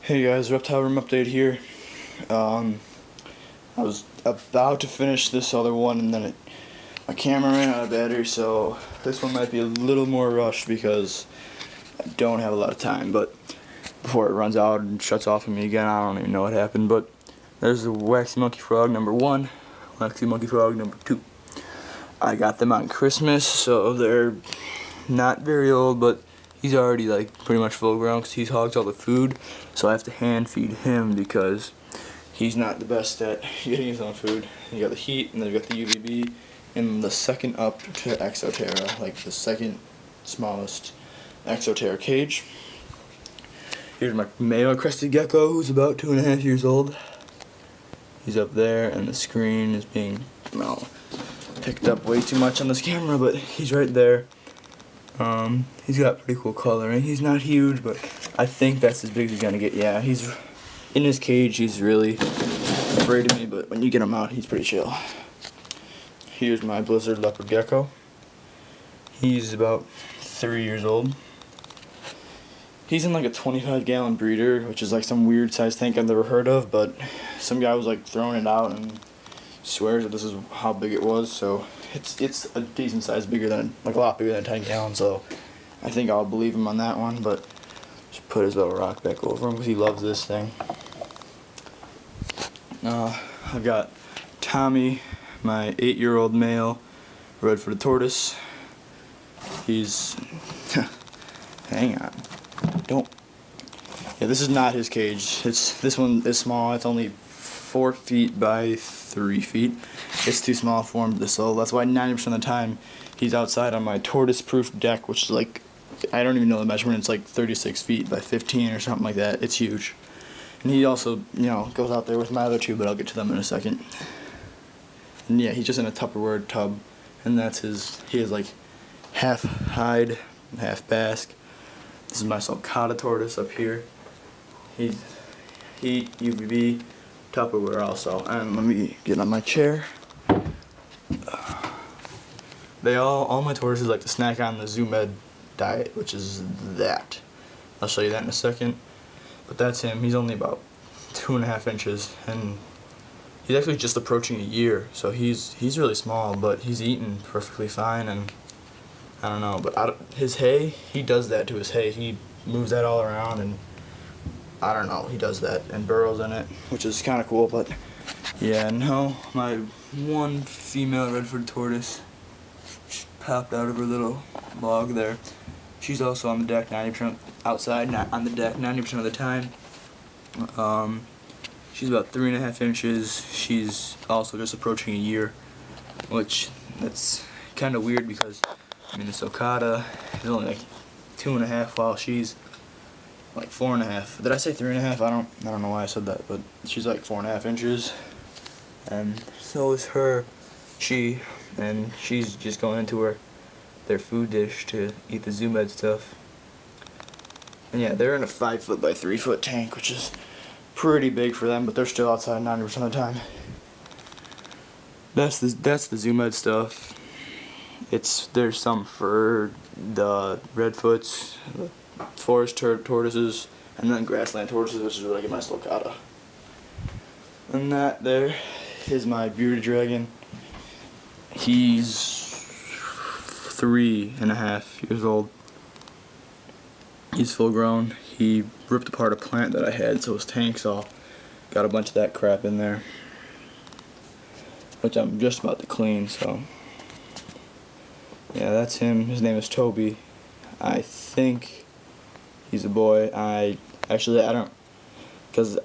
Hey guys, Reptile Room update here. I was about to finish this other one and then my camera ran out of battery, so this one might be a little more rushed because I don't have a lot of time, but before it runs out and shuts off on me again, I don't even know what happened. But there's the Waxy Monkey Frog number 1, Waxy Monkey Frog number 2. I got them on Christmas, so they're not very old, but he's already like pretty much full grown because he hogs all the food, so I have to hand feed him because he's not the best at getting his own food. You got the heat, and then you got the UVB, and the second up to Exoterra, like the second smallest Exoterra cage. Here's my male crested gecko, who's about 2.5 years old. He's up there, and the screen is being, well, picked up way too much on this camera, but he's right there. He's got pretty cool coloring. He's not huge, but I think that's as big as he's gonna get. Yeah, he's in his cage. He's really afraid of me, but when you get him out, he's pretty chill. Here's my blizzard leopard gecko. He's about 3 years old. He's in like a 25-gallon breeder, which is like some weird size tank I've never heard of, but some guy was like throwing it out and swears that this is how big it was, so it's a decent size, bigger than, like a lot bigger than 10 gallons, so I think I'll believe him on that one. But just put his little rock back over him because he loves this thing. I've got Tommy, my 8-year-old male red-footed tortoise. He's hang on, don't. Yeah, this is not his cage. This one is small. It's only 4 feet by 3 feet. It's too small for him, so that's why 90% of the time he's outside on my tortoise-proof deck, which is like, I don't even know the measurement. It's like 36 feet by 15 or something like that. It's huge. And he also, you know, goes out there with my other two, but I'll get to them in a second. And yeah, he's just in a Tupperware tub, and that's his. He is like half hide, half basque. This is my sulcata tortoise up here. He's heat, UVB, Tupperware also. And let me get on my chair. All my tortoises like to snack on the Zoo Med diet, which is that. I'll show you that in a second. But that's him. He's only about 2.5 inches, and he's actually just approaching a year. So he's really small, but he's eating perfectly fine. And I don't know, but his hay, he does that to his hay. He moves that all around, and I don't know, he does that and burrows in it, which is kind of cool. But yeah, no, my one female red-footed tortoise just popped out of her little log there. She's also on the deck 90% outside, not on the deck 90% of the time. She's about 3.5 inches. She's also just approaching a year, which that's kind of weird because I mean the sulcata is only like 2.5 while she's like 4.5. Did I say 3.5? I don't know why I said that, but she's like 4.5 inches, and so is her. And she's just going into their food dish to eat the Zoo Med stuff. And yeah, they're in a 5 foot by 3 foot tank, which is pretty big for them, but they're still outside 90% of the time. That's the Zoo Med stuff. There's some for the redfoots, the forest tortoises, and then grassland tortoises, which is really good, my sulcata. And that there is my bearded dragon. He's 3.5 years old. He's full grown. He ripped apart a plant that I had, so his tank's all got a bunch of that crap in there, which I'm just about to clean. So yeah, that's him. His name is Toby. I think he's a boy. I don't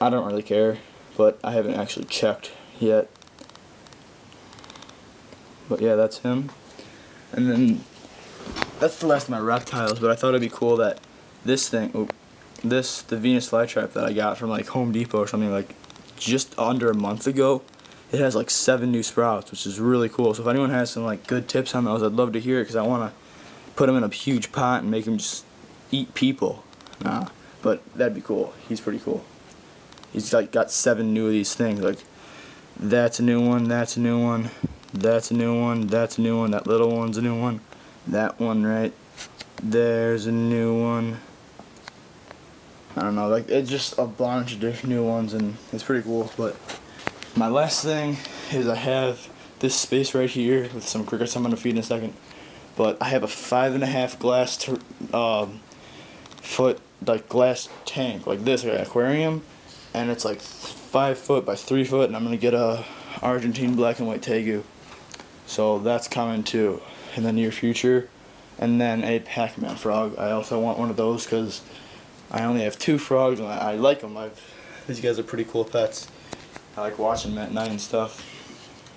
really care, but I haven't actually checked yet. But yeah, that's him. And then that's the last of my reptiles, but I thought it'd be cool that this thing, the Venus flytrap that I got from like Home Depot or something, like just under a month ago, it has like 7 new sprouts, which is really cool. So if anyone has some like good tips on those, I'd love to hear it, because I want to put them in a huge pot and make them just eat people. But that'd be cool. He's pretty cool. He's like got 7 new of these things. Like that's a new one, that's a new one, that's a new one, that's a new one, that little one's a new one, that one right there's a new one. I don't know, like it's just a bunch of different new ones, and it's pretty cool. But my last thing is I have this space right here with some crickets I'm gonna feed in a second. But I have a 5.5 glass foot like glass tank like this, like an aquarium, and it's like 5 foot by 3 foot, and I'm gonna get a Argentine black and white tegu. So that's coming too in the near future. And then a Pac-Man frog. I also want one of those because I only have 2 frogs and I like them. These guys are pretty cool pets. I like watching them at night and stuff.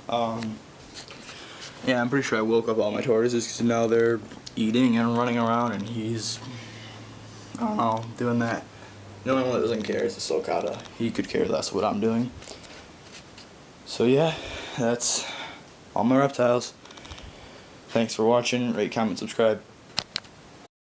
Yeah, I'm pretty sure I woke up all my tortoises because now they're eating and running around, and he's, I don't know, doing that. The only one that doesn't care is the sulcata. He could care less what I'm doing. So yeah, that's all my reptiles. Thanks for watching. Rate, comment, subscribe.